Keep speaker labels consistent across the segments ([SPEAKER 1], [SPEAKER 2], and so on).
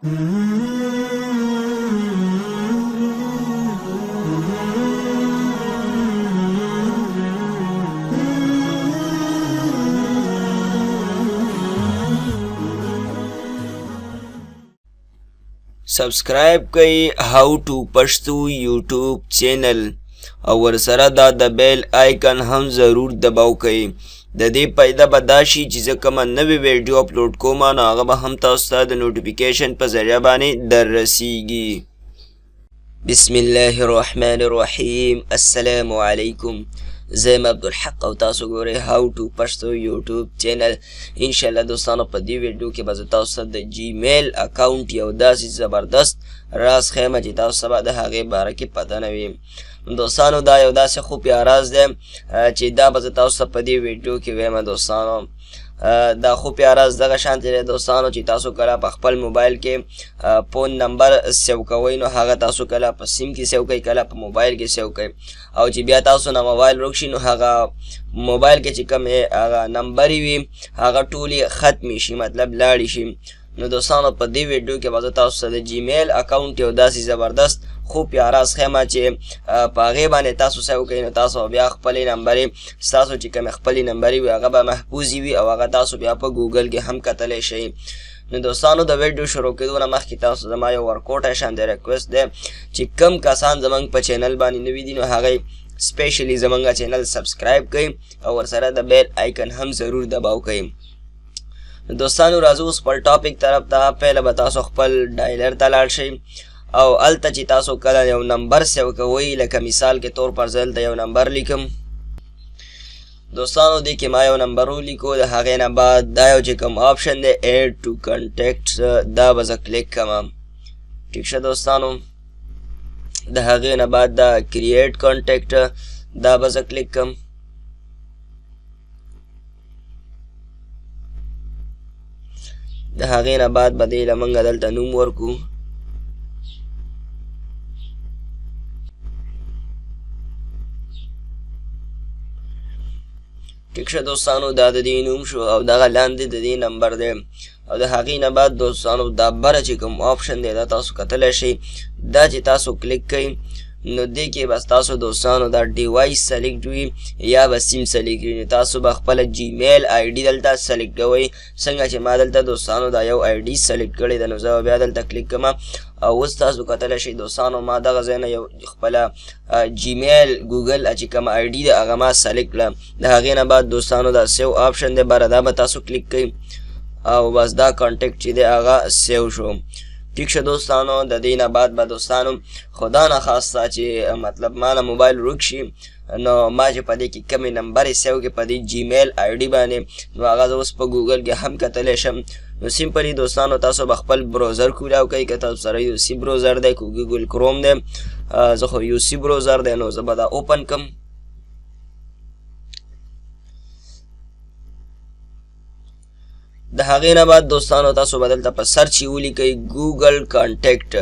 [SPEAKER 1] سبسکرایب کړئ هاو ټو پښتو یوټیوب چینل او ورسره دا د بیل آیکن هم ضرور دباو کړئ. د دې فایده به دا شي چې زه کومه نوې ویډیو اپلوډ کوم نو هغه به هم تاسو ته د نوټیفیکیشن په ذریعه باندې در رسیږي. بسم الله الرحمن الرحیم. السلام علیکم. زه یم عبدالحق او تاسو ګورئ هاو ټو پښتو یوټیوب چینل. انشاءالله دوستانو په دې ویډیو کې به زه تاسو ته د جیمیل اکاونټ یو داسې زبردست راز ښیم چې تاسو به د هغې باره کې پته نه وي. دوستانو دا یو داسې خفیه راز دی چې دا به زه تاسو ته په دې ویډیو کې ویم. دوستانو دا خفیه راز دغه شانتې دی دوستانو چې تاسو کله په خپل موبایل کې فون نمبر سیو کوئ نو هغه تاسو کله په سیم کې سیو کوئ کله په موبایل کې سیو کوئ او چې بیا تاسو نه موبایل ورک شي نو هغه موبایل کې چې کوم هغه نمبرې وي هغه ټولې ختمې شي مطلب لاړې شي. نو دوستانو په دې ویډیو کې به زه تاسو ته د جیمیل اکاونټ یو داسې زبردست خفیه راز ښیم چې په هغې باندې تاسو سیو کوئ نو تاسو بیا خپلې نمبرې ستاسو چې کومې خپلې نمبرې وي هغه به محفوظې وي او هغه تاسو بیا په ګوګل کې هم کتلی شئ. نو دوستانو د ویډیو شروع کېدو نه مخکې تاسو زما یو ورکوټی شانتې ریکویسټ دی چې کم کسان زموږ په چینل باندې نوي دي نو هغوی سپیشلی زموږ چینل سبسکرایب کړئ او ورسره د بیل آیکن هم ضرور دباو کړئ. دوستانو راځو اوس خپل ټاپک طرف ته. پهله به تاسو خپل ډایلر ته لاړ شئ او هلته چې تاسو کله یو نمبر سیو کوئ لکه مثال کې طور پر زه هلته یو نمبر لیکم. دوستانو دې کې ما یو نمبر ولیکو. د هغې نه بعد دا یو چې کوم آپشن دی ایډ ټو کنټیکټس دا به زه کلیک کوم. ټیک شه دوستانو. د هغې نه بعد دا کریټ کنټیکټ دا به زه کلیک کوم. د هغې نه بعد به دې له موږ دلته نوم ورکو. ټیک شه دوستانو دا د دې نوم شو او دغه لاندې د دې نمبر دی او د هغې نه بعد دوستانو دا بره چې کوم آپشن دی دا تاسو کتلی شئ. دا چې تاسو کلیک کوئ نو دې کې به ستاسو دوستانو دا ډیوایس سلیکټ وي یا به سیم سلیکټ وي. تاسو به خپله جیمیل آی ډي دلته سلیکټ کوئ. څنګه چې ما دلته دوستانو دا یو آی ډي سلیکټ کړی ده نو زه به بیا دلته کلیک کوم او اوس تاسو کتلی شئ دوستانو ما دغه ځای نه یو خپله جیمیل ګوګل چې کومه آی ډي ده هغه ما سلیکټ کړه. د هغې نه بعد دوستانو دا سیو آپشن دی بره دا به تاسو کلیک کوئ او بس دا کانټیکټ چې دی هغه سیو شو. ٹھیک شه دوستانو. د دې نه بعد به دوستانو خدا نه خواسته چې مطلب ما نه موبایل ورک شي نو ما چې په دې کې کمې نمبرې سیو کې په دې جیمیل آی ډي باندې نو هغه زه اوس په ګوګل کې هم کتلی شم. نو سمپلي دوستانو تاسو به خپل بروزر کولاو کوئ که تاسو سره یو سی بروزر دی که ګوګل کروم دی زه خو یو سی بروزر دی نو زه به دا اوپن کم. د هغې نه بعد دوستانو تاسو به دلته په سرچ یې ولیکئ ګوګل کانټیکټ.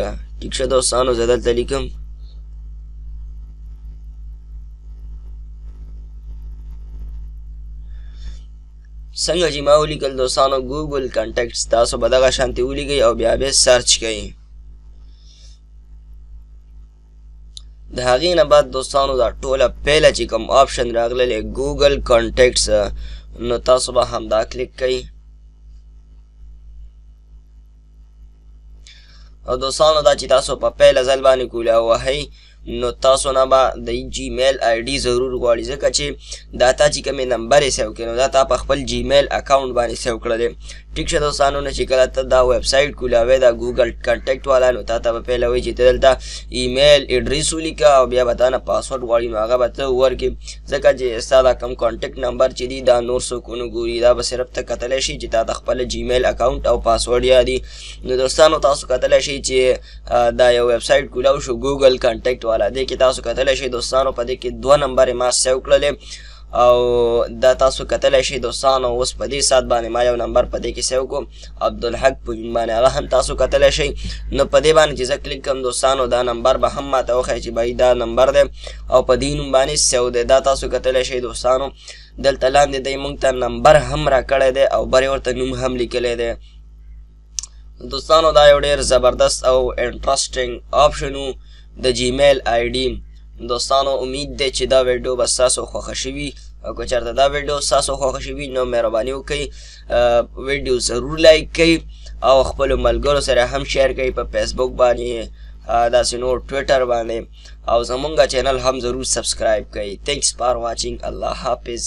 [SPEAKER 1] ټیک شه دوستانو زه دلته لیکم. څنګه چې ما ولیکل دوستانو ګوګل کانټیکټس تاسو به دغه شانتې ولیکئ او بیا به سرچ کوئ. د هغې نه بعد دوستانو دا ټوله پیله چې کوم آپشن راغلی ګوګل کانټیکټس نو تاسو به همدا کلیک کوئ. او دوستانو دا چې تاسو په پیله ځل باندې کولاو وهئ نو تاسو نه به د جیمیل آی ډي ضرور غواړي ځکه چې دا تا چې کومې نمبرې سیو کړې نو دا تا په خپل جیمیل اکاونټ باندې سیو کړلی. ټیک شه دوستانو نه چې کله ته دا ویب سایټ کولاوې دا ګوګل کانټیکټ والا نو تا ته به پیله وایي چې ته دلته ایمیل اډرس ولیکه او بیا به تا نه پاسورډ غواړي نو هغه به ته ورکړي ځکه چې ستا دا کوم کانټیکټ نمبر چې دي دا نور څوک ونه ګوري دا به صرف ته کتلی شي چې تا د خپله جیمیل اکاونټ او پاسورډ یادي. نو دوستانو تاسو کتلی شئ چې دا یو ویب سایټ کولاو شو ګوګل کانټیکټ والا. دې کې تاسو کتلی شئ دوستانو په دې کې 2 نمبرې ما سیو کړلې او دا تاسو کتلی شئ دوستانو اوس په دې ساعت باندې ما یو نمبر په دې کې سیو کړو عبدالحق په نوم باندې هغه هم تاسو کتلی شئ. نو په دې باندې چې زه کلیک کوم دوستانو دا نمبر به هم ماته وښیي چې بھائی دا نمبر دی او په دې نوم باندې سیو دی. دا تاسو کتلی شئ دوستانو دلته لاندې دی موږ ته نمبر هم راکړی دی او برې ورته نوم هم لیکلی دی. دوستانو دا یو ډېر زبردست او انټرسټینګ آپشن و د جیمیل آی ډي. دوستانو امید دی چې دا ویډیو به ستاسو خوښه شوي او که چېرته دا ویډیو ستاسو خوښه شوي نو مهرباني وکړئ ویډیو ضرور لایک کړئ او خپلو ملګرو سره هم شیر کړئ په فیسبوک باندې داسې نور ټویټر باندې او زمونږ چینل هم ضرور سبسکرایب کړئ. تھینکس فار واچینګ. الله حافظ.